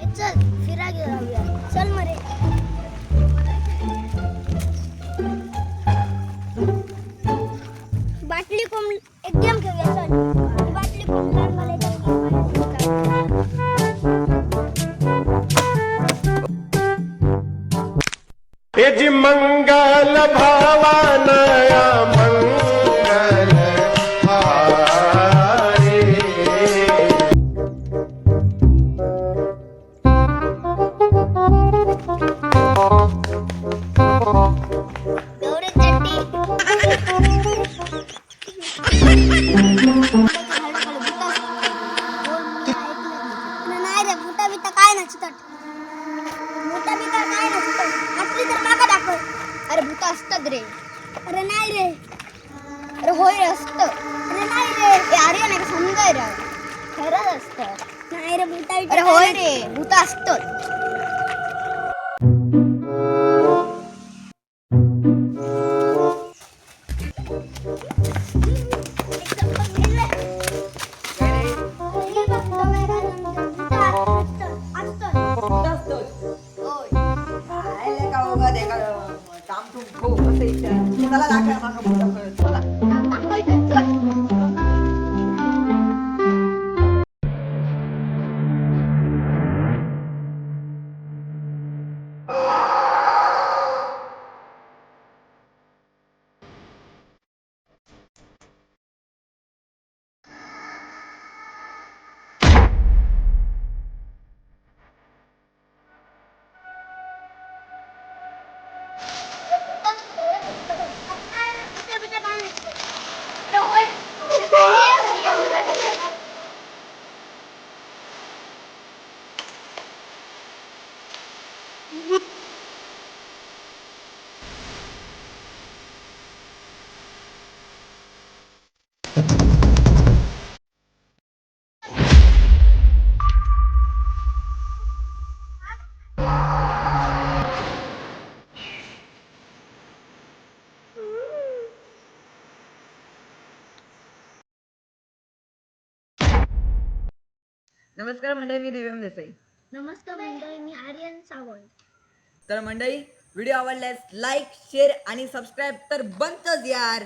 चल फिरा घेऊया चल मरे बाटली कोंब एक गेम खेळूया चल बाटली कोंब लहान मला जी मंगल भावानया मंगल हारे गौरी चट्टी नाही रे बुटा बिटा काय नसतात बुटा बिटा काय नसतं असली तर माका दाखव अरे बुटा असतात रे अरे नाही रे अरे होय रे असतं अरे नाही रे अरे नाही समजाय रे खरंच असतं नाही रे बुटा अरे होय रे बुटा असतं नमस्कार मंडळी, मी दिव्यम देसाई. नमस्कार मंडळी मी आर्यन सावंत तर मंडळी, व्हिडिओ आवडल्यास लाईक शेअर आणि सबस्क्राईब तर बनतच यार.